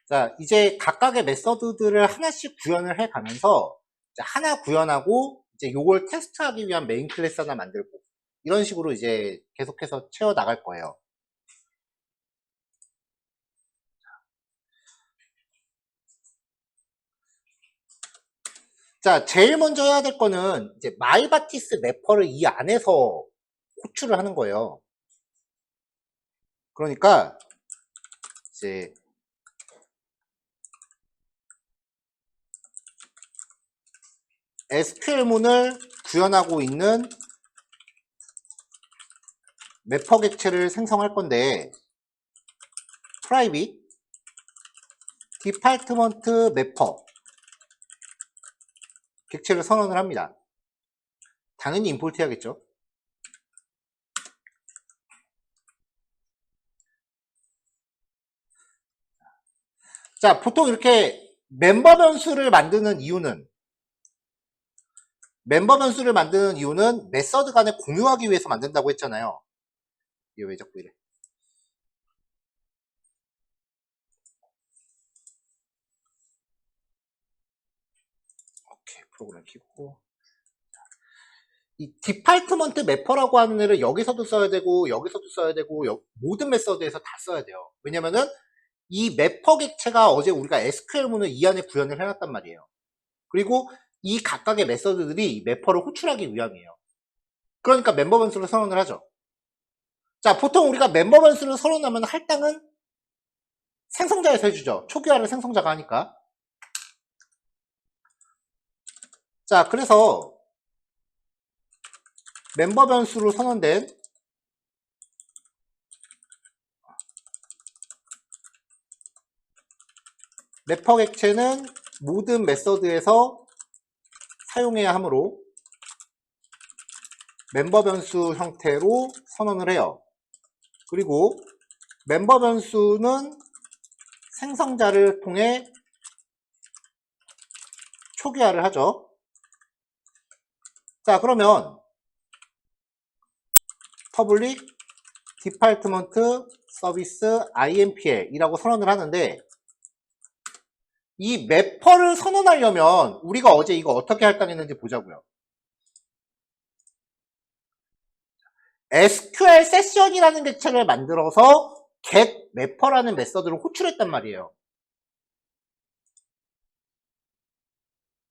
자, 이제 각각의 메서드들을 하나씩 구현을 해 가면서 하나 구현하고 이제 요걸 테스트하기 위한 메인 클래스 하나 만들고 이런 식으로 이제 계속해서 채워 나갈 거예요. 자, 제일 먼저 해야 될 거는 이제 마이바티스 매퍼를 이 안에서 호출을 하는 거예요. 그러니까 이제 SQL문을 구현하고 있는 매퍼 객체를 생성할 건데 private department 매퍼 객체를 선언을 합니다. 당연히 임포트 해야겠죠. 자, 보통 이렇게 멤버 변수를 만드는 이유는 메서드 간에 공유하기 위해서 만든다고 했잖아요. 이게 왜 자꾸 이래? 오케이, 프로그램 키고. 이 디파트먼트 매퍼라고 하는 애를 여기서도 써야 되고 여기서도 써야 되고 모든 메서드에서 다 써야 돼요. 왜냐면은 이 매퍼 객체가 어제 우리가 SQL문을 이 안에 구현을 해놨단 말이에요. 그리고 이 각각의 메서드들이 매퍼를 호출하기 위함이에요. 그러니까 멤버 변수를 선언을 하죠. 자, 보통 우리가 멤버 변수를 선언하면 할당은 생성자에서 해주죠. 초기화를 생성자가 하니까. 자, 그래서 멤버 변수로 선언된 매퍼 객체는 모든 메서드에서 사용해야 하므로 멤버 변수 형태로 선언을 해요. 그리고 멤버 변수는 생성자를 통해 초기화를 하죠. 자, 그러면 public department service impl 이라고 선언을 하는데 이 매퍼를 선언하려면 우리가 어제 이거 어떻게 할당했는지 보자고요. SQL 세션이라는 객체를 만들어서 get 매퍼라는 메서드를 호출했단 말이에요.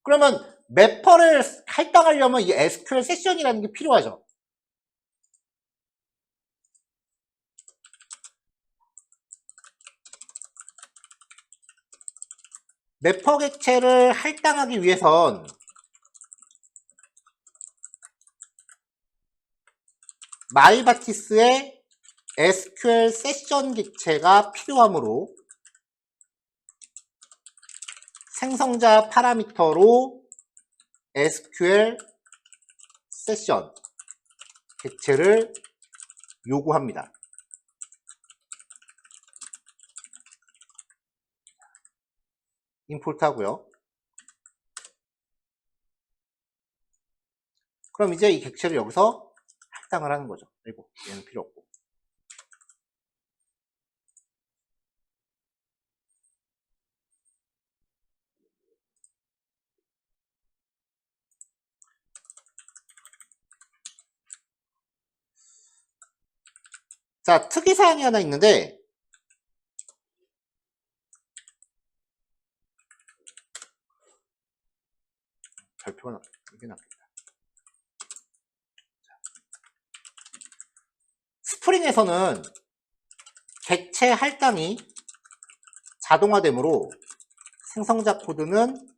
그러면 매퍼를 할당하려면 이 SQL 세션이라는 게 필요하죠. 매퍼 객체를 할당하기 위해선 마이바티스의 SQL 세션 객체가 필요하므로 생성자 파라미터로 SQL 세션 객체를 요구합니다. 임포트 하고요. 그럼 이제 이 객체를 여기서 할당을 하는 거죠. 그리고 얘는 필요 없고. 자, 특이사항이 하나 있는데 별표가 이게 낫겠다. 스프링에서는 객체 할당이 자동화되므로 생성자 코드는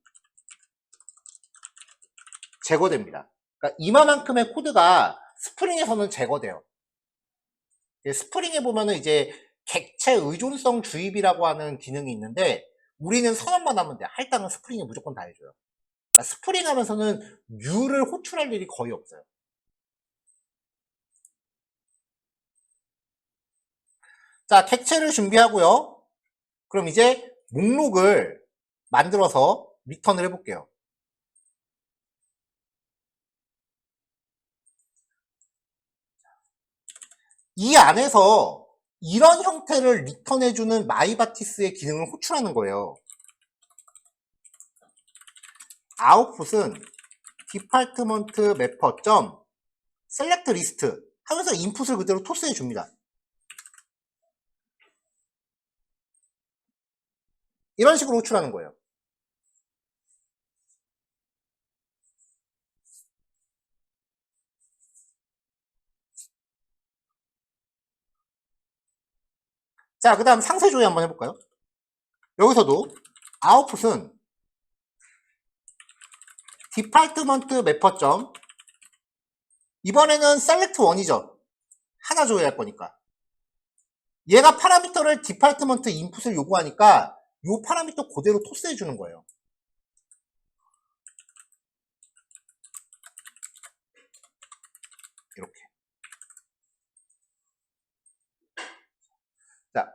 제거됩니다. 그러니까 이만큼의 코드가 스프링에서는 제거돼요. 스프링에 보면은 이제 객체 의존성 주입이라고 하는 기능이 있는데 우리는 선언만 하면 돼. 할당은 스프링이 무조건 다 해줘요. 그러니까 스프링 하면서는 U를 호출할 일이 거의 없어요. 자, 객체를 준비하고요. 그럼 이제 목록을 만들어서 리턴을 해볼게요. 이 안에서 이런 형태를 리턴해주는 마이바티스의 기능을 호출하는 거예요. 아웃풋은 디파트먼트 매퍼 점 셀렉트 리스트 하면서 인풋을 그대로 토스해 줍니다. 이런 식으로 호출하는 거예요. 자, 그 다음 상세 조회 한번 해볼까요? 여기서도 아웃풋은 디파트먼트 매퍼 점 이번에는 셀렉트 1이죠. 하나 조회할 거니까. 얘가 파라미터를 디파트먼트 인풋을 요구하니까 이 파라미터 그대로 토스해 주는 거예요. 이렇게. 자,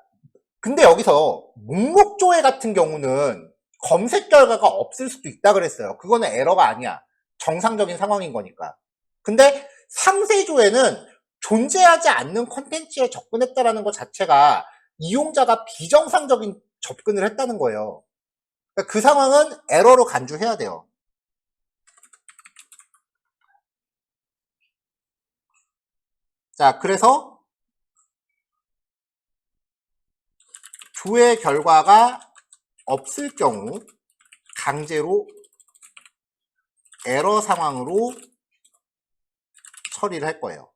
근데 여기서 목록 조회 같은 경우는 검색 결과가 없을 수도 있다 그랬어요. 그거는 에러가 아니야. 정상적인 상황인 거니까. 근데 상세 조회는 존재하지 않는 콘텐츠에 접근했다라는 것 자체가 이용자가 비정상적인 접근을 했다는 거예요. 그러니까 그 상황은 에러로 간주해야 돼요. 자, 그래서 조회 결과가 없을 경우 강제로 에러 상황으로 처리를 할 거예요.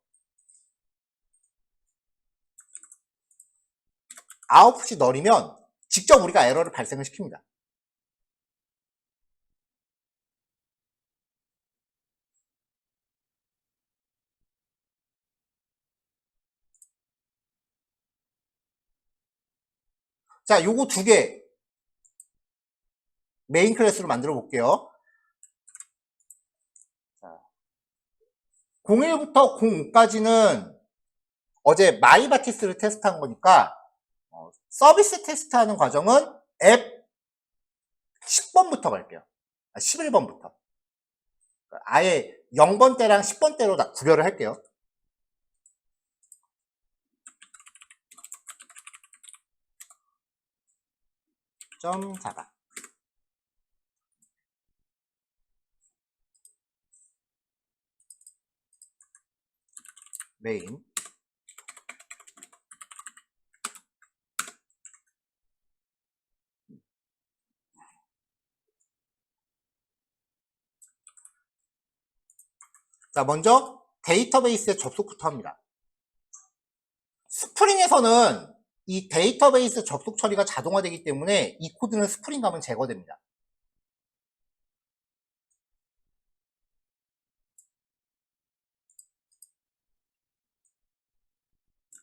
아웃풋이 널이면 직접 우리가 에러를 발생을 시킵니다. 자, 요거 두 개 메인 클래스로 만들어 볼게요. 01부터 05까지는 어제 마이바티스를 테스트한 거니까 서비스 테스트하는 과정은 앱 10번부터 갈게요. 11번부터. 아예 0번대랑 10번대로 다 구별을 할게요. 점 자바. 메인. 자, 먼저 데이터베이스에 접속부터 합니다. 스프링에서는 이 데이터베이스 접속 처리가 자동화되기 때문에 이 코드는 스프링 가면 제거됩니다.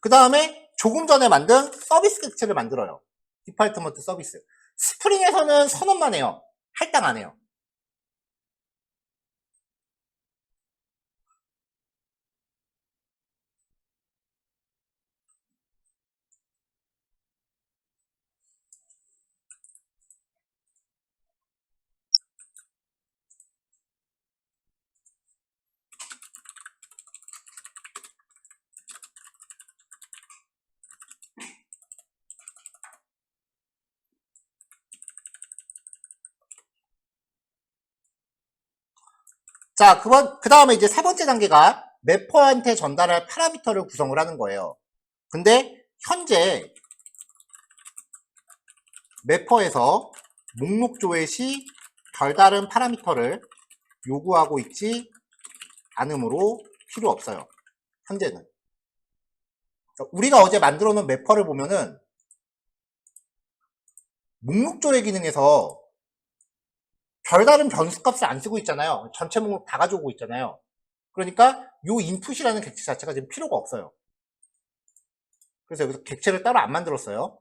그 다음에 조금 전에 만든 서비스 객체를 만들어요. 디파트먼트 서비스. 스프링에서는 선언만 해요. 할당 안 해요. 자, 그 다음에 이제 세 번째 단계가 매퍼한테 전달할 파라미터를 구성을 하는 거예요. 근데 현재 매퍼에서 목록 조회 시 별다른 파라미터를 요구하고 있지 않으므로 필요 없어요. 현재는. 우리가 어제 만들어 놓은 매퍼를 보면은 목록 조회 기능에서 별다른 변수값을 안 쓰고 있잖아요. 전체 목록 다 가져오고 있잖아요. 그러니까 요 인풋이라는 객체 자체가 지금 필요가 없어요. 그래서 여기서 객체를 따로 안 만들었어요.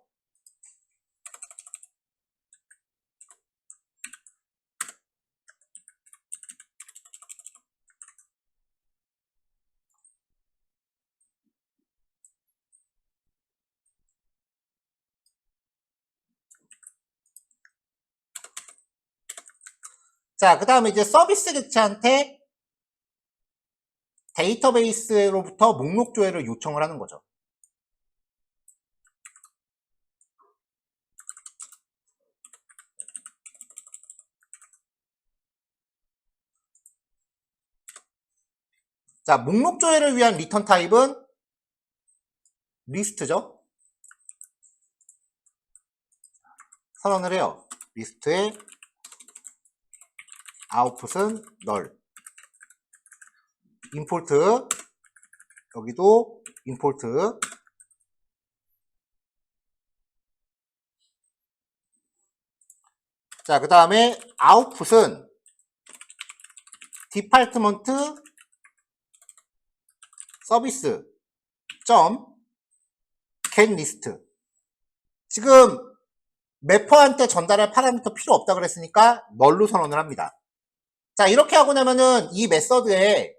자, 그 다음에 이제 서비스 객체한테 데이터베이스로부터 목록 조회를 요청을 하는 거죠. 자, 목록 조회를 위한 리턴 타입은 리스트죠. 선언을 해요. 리스트의 아웃풋은 널. 임포트, 여기도 임포트. 자, 그 다음에 아웃풋은 디파트먼트 서비스 점 getList. 지금 매퍼한테 전달할 파라미터 필요 없다 그랬으니까 널로 선언을 합니다. 자, 이렇게 하고 나면은 이 메서드에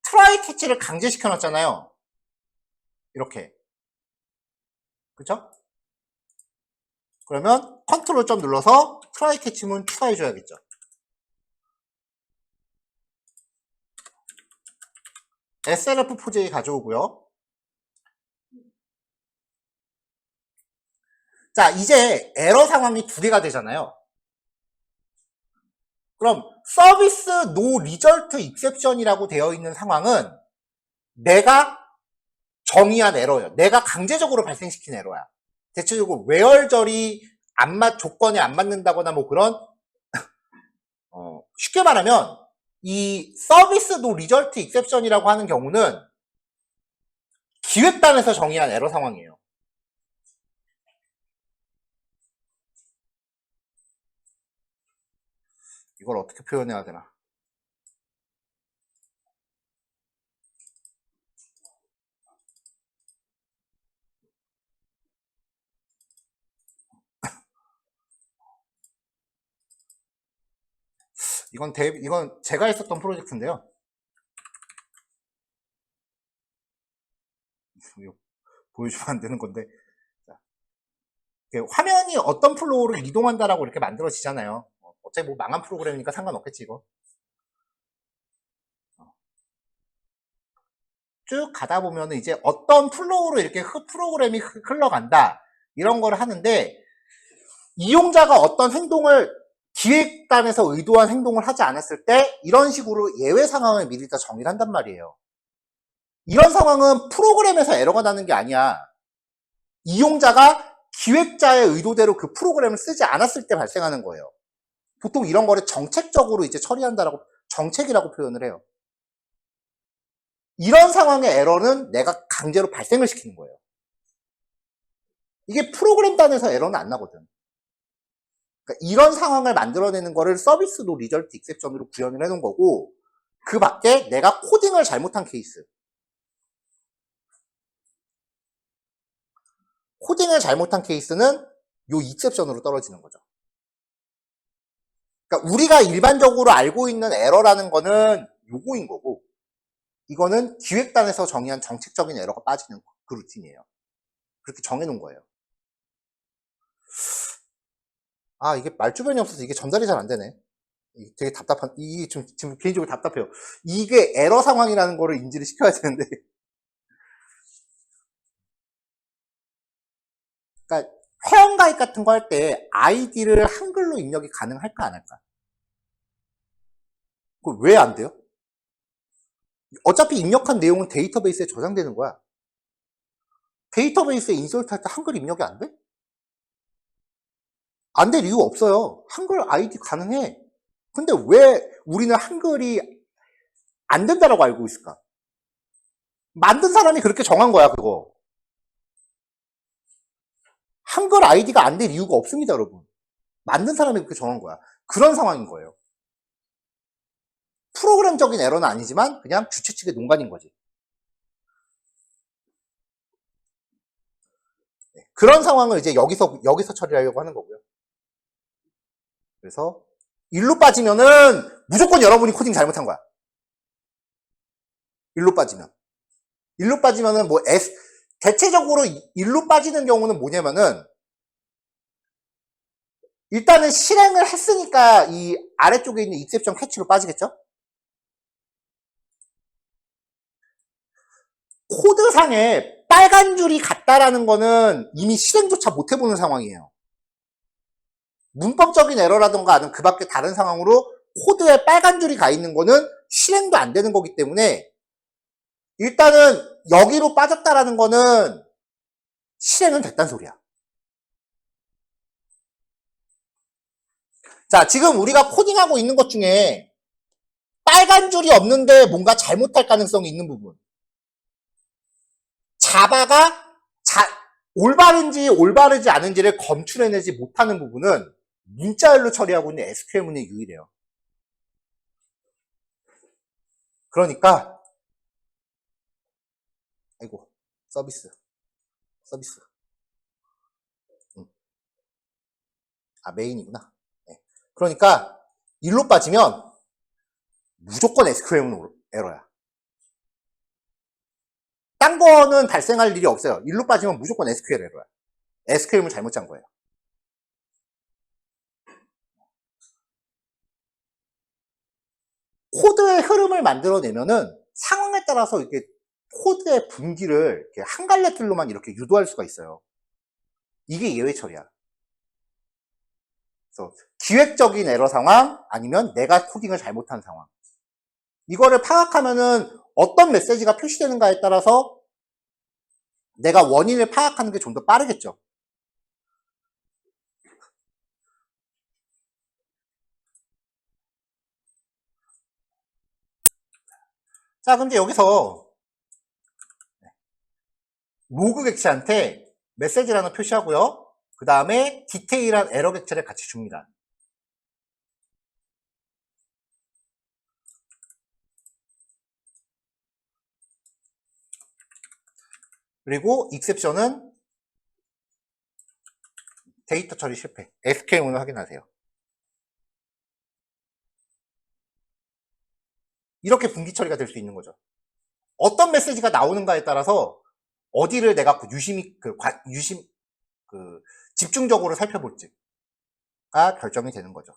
try catch를 강제시켜 놨잖아요. 이렇게. 그쵸? 그러면 컨트롤 점 눌러서 try catch문 추가해 줘야겠죠. SLF4j 가져오고요. 자, 이제 에러 상황이 두 개가 되잖아요. 그럼 서비스 no result exception이라고 되어 있는 상황은 내가 정의한 에러예요. 내가 강제적으로 발생시킨 에러야. 대체적으로 where절이 조건에 안 맞는다거나 뭐 그런 쉽게 말하면 이 서비스 no result exception이라고 하는 경우는 기획단에서 정의한 에러 상황이에요. 이걸 어떻게 표현해야 되나? 이건 제가 했었던 프로젝트인데요. 보여주면 안 되는 건데. 화면이 어떤 플로우로 이동한다라고 이렇게 만들어지잖아요. 어차피 뭐 망한 프로그램이니까 상관없겠지, 이거. 쭉 가다 보면은 이제 어떤 플로우로 이렇게 프로그램이 흘러간다. 이런 걸 하는데, 이용자가 어떤 행동을 기획단에서 의도한 행동을 하지 않았을 때 이런 식으로 예외 상황을 미리 다 정의를 한단 말이에요. 이런 상황은 프로그램에서 에러가 나는 게 아니야. 이용자가 기획자의 의도대로 그 프로그램을 쓰지 않았을 때 발생하는 거예요. 보통 이런 거를 정책적으로 이제 처리한다라고, 정책이라고 표현을 해요. 이런 상황의 에러는 내가 강제로 발생을 시키는 거예요. 이게 프로그램 단에서 에러는 안 나거든. 그러니까 이런 상황을 만들어내는 거를 서비스도 리절트 익셉션으로 구현을 해놓은 거고, 그 밖에 내가 코딩을 잘못한 케이스. 코딩을 잘못한 케이스는 요 익셉션으로 떨어지는 거죠. 그러니까 우리가 일반적으로 알고 있는 에러라는 거는 요거인 거고, 이거는 기획단에서 정의한 정책적인 에러가 빠지는 그 루틴이에요. 그렇게 정해놓은 거예요. 아, 이게 말주변이 없어서 이게 전달이 잘 안 되네. 되게 답답한, 이게 지금 개인적으로 답답해요. 이게 에러 상황이라는 거를 인지를 시켜야 되는데. 그러니까 회원가입 같은 거 할 때 아이디를 한글로 입력이 가능할까 안 할까? 그거 왜 안 돼요? 어차피 입력한 내용은 데이터베이스에 저장되는 거야. 데이터베이스에 인서트 할 때 한글 입력이 안 돼? 안 될 이유가 없어요. 한글 아이디 가능해. 근데 왜 우리는 한글이 안 된다라고 알고 있을까? 만든 사람이 그렇게 정한 거야, 그거. 한글 아이디가 안 될 이유가 없습니다, 여러분. 만든 사람이 그렇게 정한 거야. 그런 상황인 거예요. 프로그램적인 에러는 아니지만 그냥 주최 측의 농간인 거지. 그런 상황을 이제 여기서 처리하려고 하는 거고요. 그래서 일로 빠지면은 무조건 여러분이 코딩 잘못한 거야. 일로 빠지면은 뭐 대체적으로 일로 빠지는 경우는 뭐냐면은 일단은 실행을 했으니까 이 아래쪽에 있는 익셉션 캐치로 빠지겠죠? 코드상에 빨간 줄이 같다라는 거는 이미 실행조차 못 해보는 상황이에요. 문법적인 에러라던가 아니면 그 밖에 다른 상황으로 코드에 빨간 줄이 가 있는 거는 실행도 안 되는 거기 때문에 일단은 여기로 빠졌다라는 거는 실행은 됐단 소리야. 자, 지금 우리가 코딩하고 있는 것 중에 빨간 줄이 없는데 뭔가 잘못할 가능성이 있는 부분. 자바가 올바른지 올바르지 않은지를 검출해내지 못하는 부분은 문자열로 처리하고 있는 SQL문이 유일해요. 그러니까 아이고 서비스 메인이구나. 네. 그러니까 일로 빠지면 무조건 SQL문 에러야. 딴 거는 발생할 일이 없어요. 일로 빠지면 무조건 SQL 에러야. SQL문 잘못 짠 거예요. 코드의 흐름을 만들어내면은 상황에 따라서 이렇게 코드의 분기를 이렇게 한 갈래 틀로만 이렇게 유도할 수가 있어요. 이게 예외 처리야. 그래서 기획적인 에러 상황 아니면 내가 코딩을 잘못한 상황. 이거를 파악하면은 어떤 메시지가 표시되는가에 따라서 내가 원인을 파악하는 게 좀 더 빠르겠죠. 자, 근데 여기서 로그 객체한테 메시지라는 표시하고요. 그 다음에 디테일한 에러 객체를 같이 줍니다. 그리고 익셉션은 데이터 처리 실패. SQL문을 확인하세요. 이렇게 분기 처리가 될 수 있는 거죠. 어떤 메시지가 나오는가에 따라서 어디를 내가 유심히 집중적으로 살펴볼지가 결정이 되는 거죠.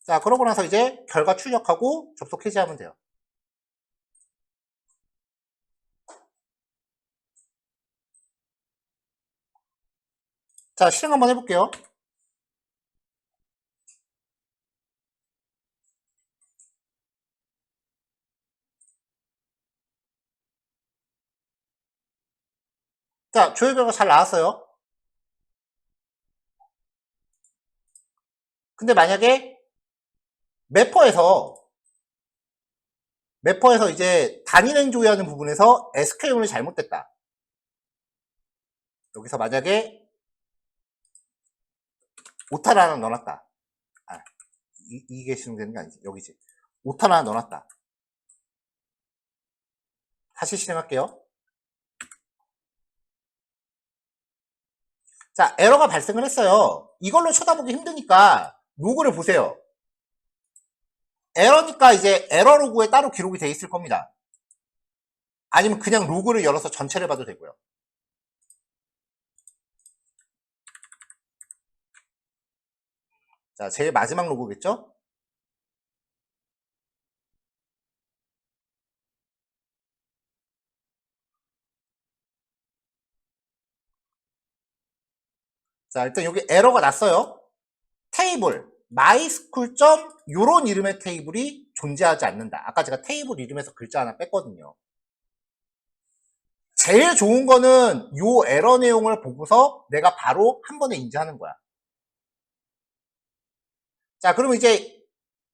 자, 그러고 나서 이제 결과 출력하고 접속 해제하면 돼요. 자, 실행 한번 해볼게요. 자, 조회 결과 잘 나왔어요. 근데 만약에 매퍼에서 이제 단일행 조회하는 부분에서 SQL문이 잘못됐다. 여기서 만약에 오타를 하나 넣어놨다. 이게 실행되는 게 아니지. 여기지. 오타를 하나 넣어놨다. 다시 실행할게요. 자, 에러가 발생을 했어요. 이걸로 쳐다보기 힘드니까 로그를 보세요. 에러니까 이제 에러 로그에 따로 기록이 돼 있을 겁니다. 아니면 그냥 로그를 열어서 전체를 봐도 되고요. 자, 제일 마지막 로그겠죠? 자, 일단 여기 에러가 났어요. 테이블, mysql. 요런 이름의 테이블이 존재하지 않는다. 아까 제가 테이블 이름에서 글자 하나 뺐거든요. 제일 좋은 거는 요 에러 내용을 보고서 내가 바로 한 번에 인지하는 거야. 자, 그러면 이제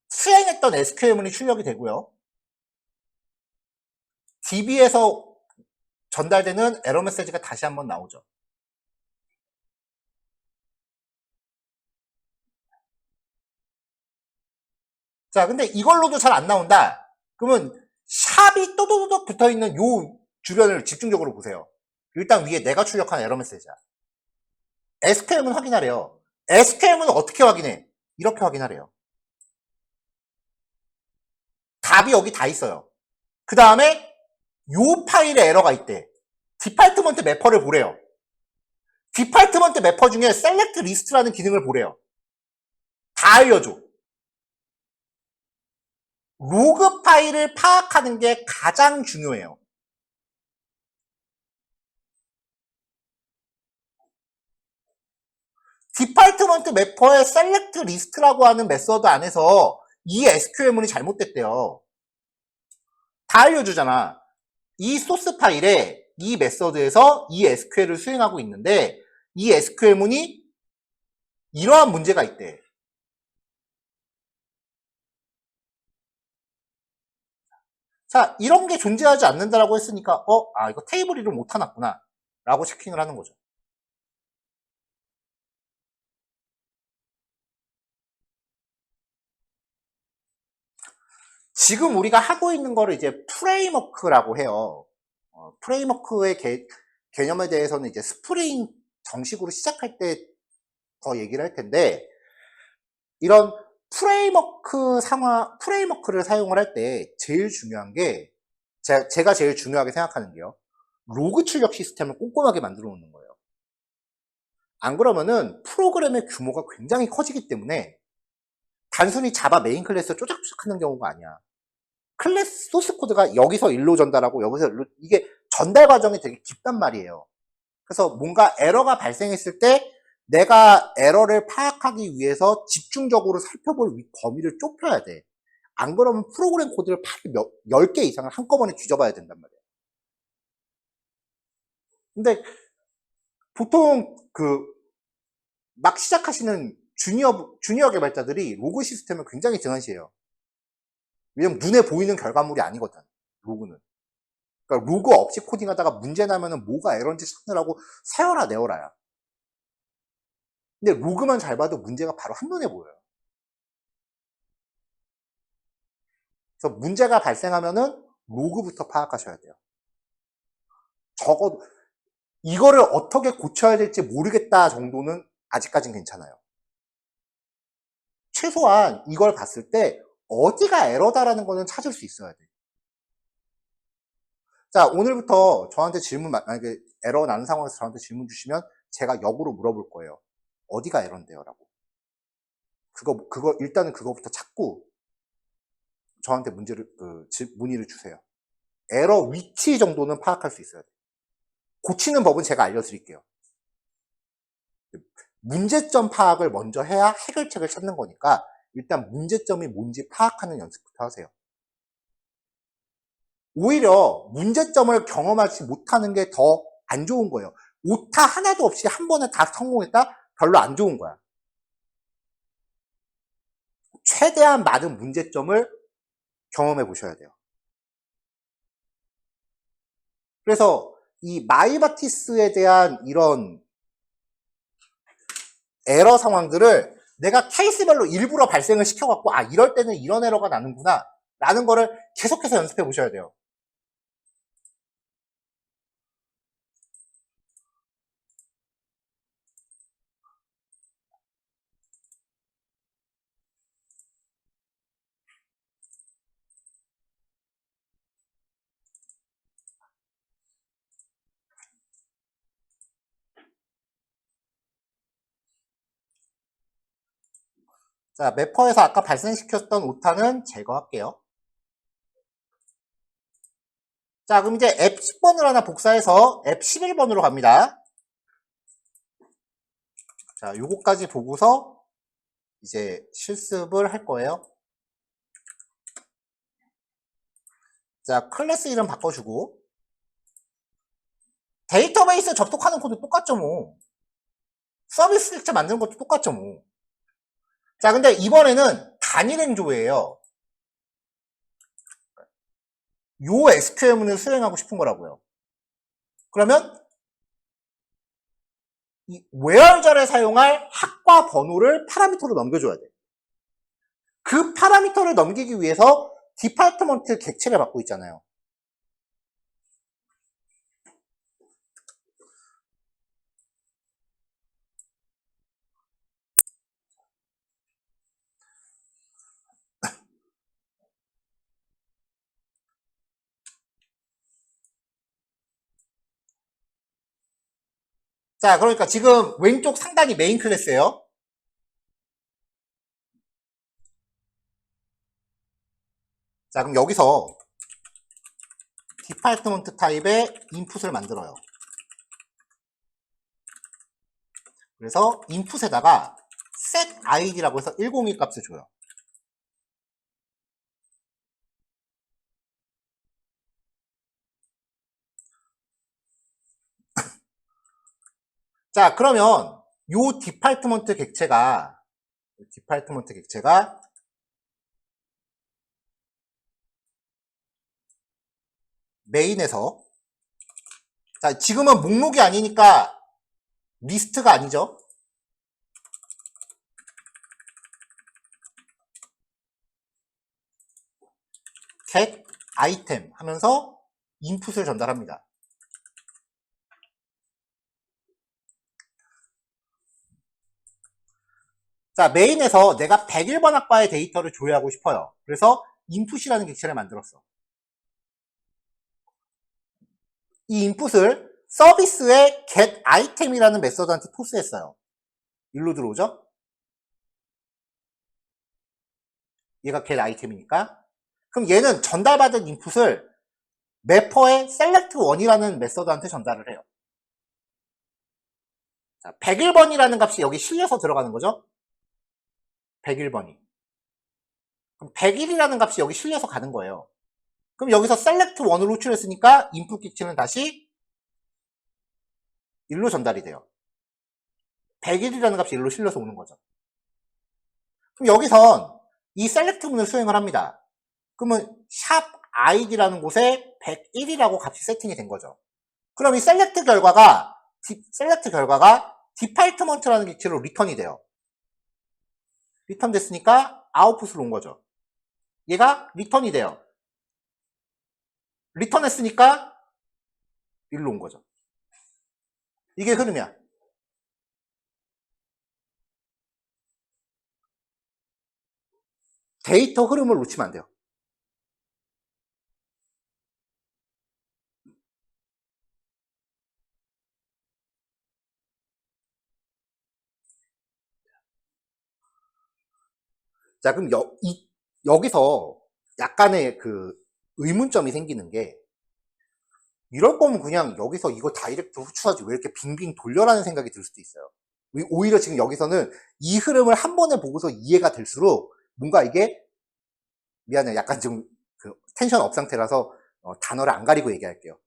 수행했던 SQL문이 출력이 되고요. DB에서 전달되는 에러 메시지가 다시 한번 나오죠. 자, 근데 이걸로도 잘 안 나온다. 그러면 샵이 또도도독 붙어있는 요 주변을 집중적으로 보세요. 일단 위에 내가 출력한 에러 메시지야. SQL문 확인하래요. SQL문은 어떻게 확인해? 이렇게 확인하래요. 답이 여기 다 있어요. 그 다음에 요 파일에 에러가 있대. 디파트먼트 매퍼를 보래요. 디파트먼트 매퍼 중에 셀렉트 리스트라는 기능을 보래요. 다 알려줘. 로그 파일을 파악하는 게 가장 중요해요. 디파트먼트 매퍼의 셀렉트 리스트라고 하는 메서드 안에서 이 SQL문이 잘못됐대요. 다 알려주잖아. 이 소스 파일에 이 메서드에서 이 SQL을 수행하고 있는데 이 SQL문이 이러한 문제가 있대. 자, 이런 게 존재하지 않는다라고 했으니까 이거 테이블 이름 못 해놨구나 라고 체킹을 하는 거죠. 지금 우리가 하고 있는 거를 이제 프레임워크라고 해요. 프레임워크의 개념에 대해서는 이제 스프링 정식으로 시작할 때 더 얘기를 할 텐데, 이런 프레임워크를 사용을 할 때 제일 중요한 게, 제가 제일 중요하게 생각하는 게요, 로그 출력 시스템을 꼼꼼하게 만들어 놓는 거예요. 안 그러면은 프로그램의 규모가 굉장히 커지기 때문에 단순히 자바 메인 클래스 쪼작쪼작 하는 경우가 아니야. 클래스 소스 코드가 여기서 일로 전달하고 여기서 일로, 이게 전달 과정이 되게 깊단 말이에요. 그래서 뭔가 에러가 발생했을 때 내가 에러를 파악하기 위해서 집중적으로 살펴볼 범위를 좁혀야 돼. 안 그러면 프로그램 코드를 10개 이상을 한꺼번에 뒤져봐야 된단 말이에요. 근데 보통 막 시작하시는 주니어 개발자들이 로그 시스템을 굉장히 등한시해요. 왜냐면 눈에 보이는 결과물이 아니거든, 로그는. 그러니까 로그 없이 코딩하다가 문제 나면은 뭐가 에러인지 찾느라고 세어라 내어라야. 근데 로그만 잘 봐도 문제가 바로 한눈에 보여요. 그래서 문제가 발생하면은 로그부터 파악하셔야 돼요. 적어도 이거를 어떻게 고쳐야 될지 모르겠다 정도는 아직까진 괜찮아요. 최소한 이걸 봤을 때 어디가 에러다라는 거는 찾을 수 있어야 돼. 자, 오늘부터 저한테 만약에 에러 나는 상황에서 저한테 질문 주시면 제가 역으로 물어볼 거예요. 어디가 에러인데요? 라고. 일단은 그거부터 찾고 저한테 문의를 주세요. 에러 위치 정도는 파악할 수 있어야 돼요. 고치는 법은 제가 알려드릴게요. 문제점 파악을 먼저 해야 해결책을 찾는 거니까 일단 문제점이 뭔지 파악하는 연습부터 하세요. 오히려 문제점을 경험하지 못하는 게 더 안 좋은 거예요. 오타 하나도 없이 한 번에 다 성공했다? 별로 안 좋은 거야. 최대한 많은 문제점을 경험해 보셔야 돼요. 그래서 이 마이바티스에 대한 이런 에러 상황들을 내가 케이스별로 일부러 발생을 시켜갖고 이럴 때는 이런 에러가 나는구나 라는 거를 계속해서 연습해 보셔야 돼요. 자, 매퍼에서 아까 발생시켰던 오타는 제거할게요. 자, 그럼 이제 앱 10번을 하나 복사해서 앱 11번으로 갑니다. 자, 요거까지 보고서 이제 실습을 할 거예요. 자, 클래스 이름 바꿔주고 데이터베이스 접속하는 코드 똑같죠 뭐. 서비스 섹터 만드는 것도 똑같죠 뭐. 자, 근데 이번에는 단일 행조예요. 요 SQL문을 수행하고 싶은 거라고요. 그러면 이 where절에 사용할 학과 번호를 파라미터로 넘겨줘야 돼. 그 파라미터를 넘기기 위해서 디파트먼트 객체를 받고 있잖아요. 자, 그러니까 지금 왼쪽 상단이 메인 클래스예요. 자, 그럼 여기서 디파트먼트 타입의 인풋을 만들어요. 그래서 인풋에다가 set id라고 해서 101 값을 줘요. 자, 그러면 요 디파트먼트 객체가 메인에서, 자, 지금은 목록이 아니니까 리스트가 아니죠. get item 하면서 인풋을 전달합니다. 자, 메인에서 내가 101번 학과의 데이터를 조회하고 싶어요. 그래서 인풋이라는 객체를 만들었어. 이 인풋을 서비스의 get item이라는 메서드한테 토스했어요. 일로 들어오죠? 얘가 get item이니까. 그럼 얘는 전달받은 인풋을 매퍼의 select1이라는 메서드한테 전달을 해요. 자, 101번이라는 값이 여기 실려서 들어가는 거죠? 101번이. 그럼 101이라는 값이 여기 실려서 가는 거예요. 그럼 여기서 select1으로 호출했으니까 인풋 객체는 다시 1로 전달이 돼요. 101이라는 값이 1로 실려서 오는 거죠. 그럼 여기선 이 select 문을 수행을 합니다. 그러면 샵 id라는 곳에 101이라고 값이 세팅이 된 거죠. 그럼 이 select 결과가 디파트먼트라는 객체로 리턴이 돼요. 리턴 됐으니까 아웃풋으로 온 거죠. 얘가 리턴이 돼요. 리턴했으니까 1로 온 거죠. 이게 흐름이야. 데이터 흐름을 놓치면 안 돼요. 자, 그럼 여기서 약간의 그 의문점이 생기는 게, 이럴 거면 그냥 여기서 이거 다이렉트 호출하지 왜 이렇게 빙빙 돌려라는 생각이 들 수도 있어요. 오히려 지금 여기서는 이 흐름을 한 번에 보고서 이해가 될수록 뭔가 이게, 미안해, 약간 좀 그 텐션 업 상태라서 단어를 안 가리고 얘기할게요.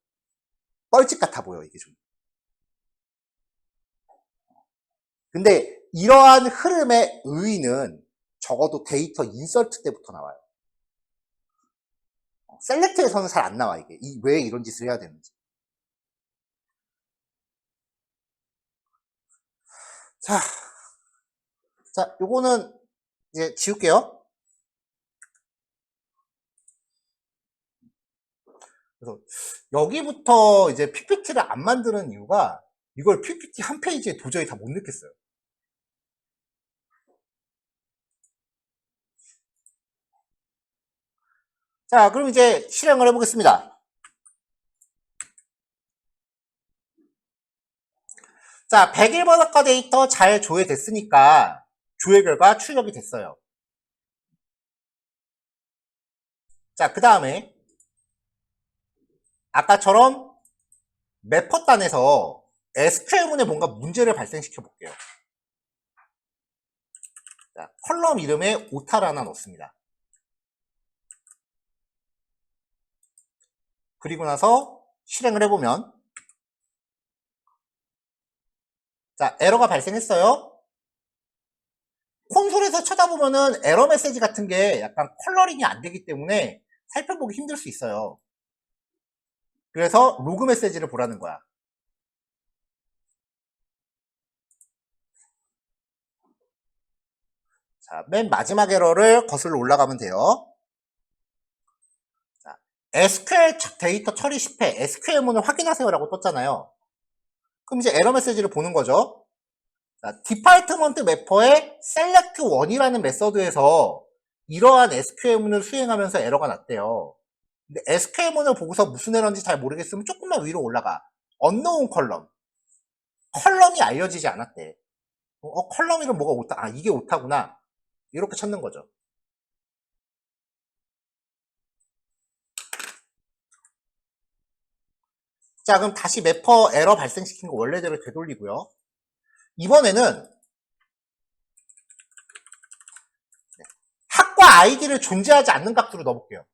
뻘짓 같아 보여, 이게 좀. 근데 이러한 흐름의 의의는 적어도 데이터 인서트 때부터 나와요. 셀렉트에서는 잘 안 나와, 이게. 왜 이런 짓을 해야 되는지. 자, 요거는 이제 지울게요. 그래서 여기부터 이제 PPT를 안 만드는 이유가, 이걸 PPT 한 페이지에 도저히 다 못 넣겠어요. 자, 그럼 이제 실행을 해보겠습니다. 자, 101번 학과 데이터 잘 조회됐으니까 조회 결과 출력이 됐어요. 자, 그 다음에 아까처럼 매퍼단에서 SQL문에 뭔가 문제를 발생시켜 볼게요. 자, 컬럼 이름에 오타를 하나 넣습니다. 그리고 나서 실행을 해보면, 자, 에러가 발생했어요. 콘솔에서 쳐다보면은 에러 메시지 같은 게 약간 컬러링이 안 되기 때문에 살펴보기 힘들 수 있어요. 그래서 로그 메시지를 보라는 거야. 자, 맨 마지막 에러를 거슬러 올라가면 돼요. 자, SQL 데이터 처리 실패, SQL문을 확인하세요라고 떴잖아요. 그럼 이제 에러 메시지를 보는 거죠. 자, 디파트먼트 매퍼의 select1이라는 메서드에서 이러한 SQL문을 수행하면서 에러가 났대요. 근데 SQL문을 보고서 무슨 에러인지 잘 모르겠으면 조금만 위로 올라가. unknown 컬럼. 컬럼이 알려지지 않았대. 컬럼이면 뭐가 오타? 아, 이게 오타구나. 이렇게 찾는 거죠. 자, 그럼 다시 매퍼 에러 발생시킨 거 원래대로 되돌리고요. 이번에는 학과 아이디를 존재하지 않는 값으로 넣어볼게요.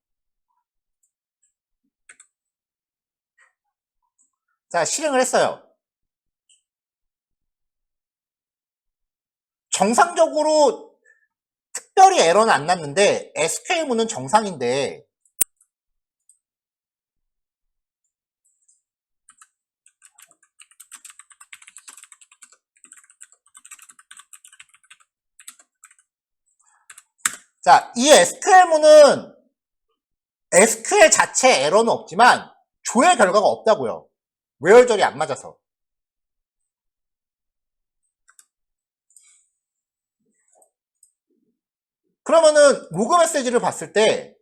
자, 실행을 했어요. 정상적으로 특별히 에러는 안 났는데 SQL문은 정상인데 자, 이 SQL문은 SQL 자체 에러는 없지만 조회 결과가 없다고요. 외열절이 안 맞아서. 그러면은 로그 메시지를 봤을 때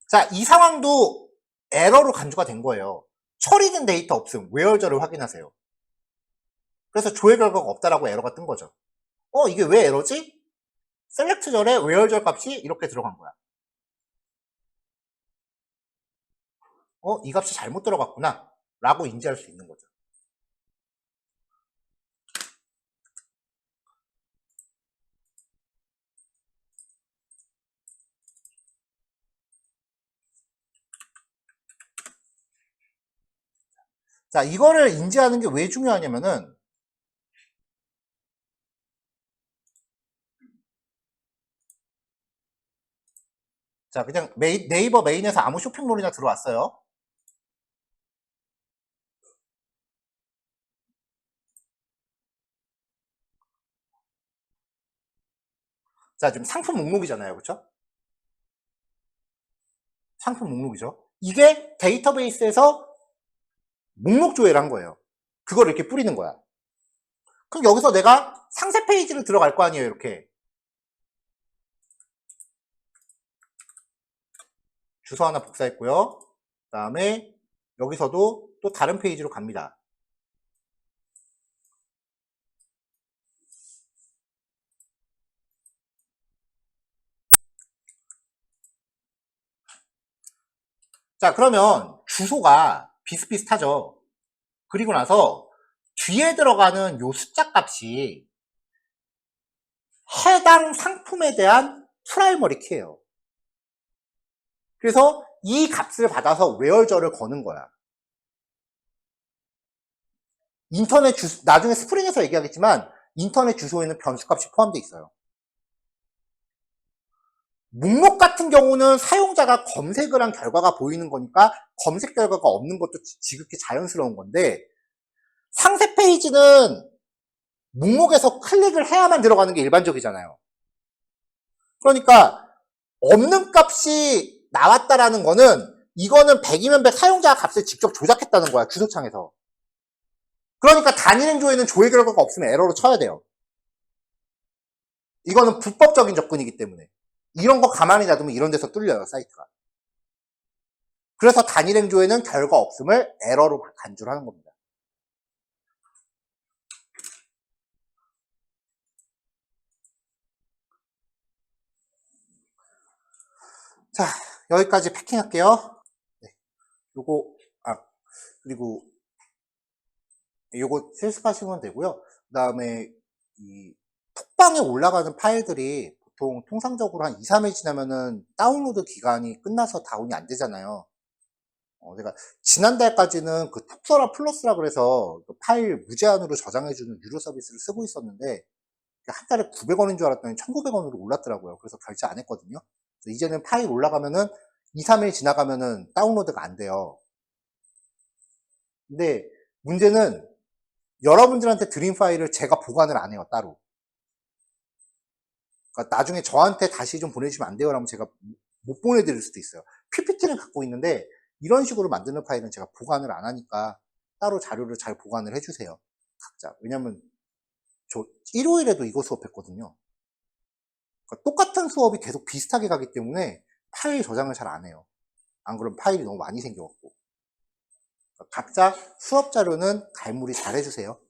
자, 이 상황도 에러로 간주가 된 거예요. 처리된 데이터 없음, 외열절을 확인하세요. 그래서 조회 결과가 없다라고 에러가 뜬 거죠. 이게 왜 에러지? 셀렉트절에 외열절 값이 이렇게 들어간 거야. 이 값이 잘못 들어갔구나 라고 인지할 수 있는 거죠. 자, 이거를 인지하는 게 왜 중요하냐면은 자, 그냥 네이버 메인에서 아무 쇼핑몰이나 들어왔어요. 자, 지금 상품 목록이잖아요. 그렇죠? 상품 목록이죠. 이게 데이터베이스에서 목록 조회를 한 거예요. 그걸 이렇게 뿌리는 거야. 그럼 여기서 내가 상세 페이지를 들어갈 거 아니에요. 이렇게. 주소 하나 복사했고요. 그 다음에 여기서도 또 다른 페이지로 갑니다. 자, 그러면 주소가 비슷비슷하죠. 그리고 나서 뒤에 들어가는 요 숫자 값이 해당 상품에 대한 프라이머리 키예요. 그래서 이 값을 받아서 외열절을 거는 거야. 인터넷 주소, 나중에 스프링에서 얘기하겠지만 인터넷 주소에는 변수값이 포함되어 있어요. 목록 같은 경우는 사용자가 검색을 한 결과가 보이는 거니까 검색 결과가 없는 것도 지극히 자연스러운 건데 상세 페이지는 목록에서 클릭을 해야만 들어가는 게 일반적이잖아요. 그러니까 없는 값이 나왔다라는 거는 이거는 100이면 100 사용자가 값을 직접 조작했다는 거야. 주소창에서. 그러니까 단일 행조에는 조회 결과가 없으면 에러로 쳐야 돼요. 이거는 불법적인 접근이기 때문에. 이런 거 가만히 놔두면 이런 데서 뚫려요. 사이트가. 그래서 단일 행조에는 결과 없음을 에러로 간주를 하는 겁니다. 자, 여기까지 패킹할게요. 네. 그리고 요거 실습하시면 되고요. 그 다음에 이 톡방에 올라가는 파일들이 보통 통상적으로 한 2, 3일 지나면은 다운로드 기간이 끝나서 다운이 안 되잖아요. 제가 지난달까지는 그 톡서라 플러스라 그래서 그 파일 무제한으로 저장해주는 유료 서비스를 쓰고 있었는데 한 달에 900원인 줄 알았더니 1,900원으로 올랐더라고요. 그래서 결제 안 했거든요. 그래서 이제는 파일 올라가면은 2, 3일 지나가면은 다운로드가 안 돼요. 근데 문제는 여러분들한테 드린 파일을 제가 보관을 안 해요, 따로. 그러니까 나중에 저한테 다시 좀 보내주시면 안 돼요? 라면 제가 못 보내드릴 수도 있어요. PPT는 갖고 있는데 이런 식으로 만드는 파일은 제가 보관을 안 하니까 따로 자료를 잘 보관을 해주세요. 각자. 왜냐면 저 일요일에도 이거 수업했거든요. 그러니까 똑같은 수업이 계속 비슷하게 가기 때문에 파일 저장을 잘 안 해요. 안 그러면 파일이 너무 많이 생겨갖고. 그러니까 각자 수업 자료는 갈무리 잘 해주세요.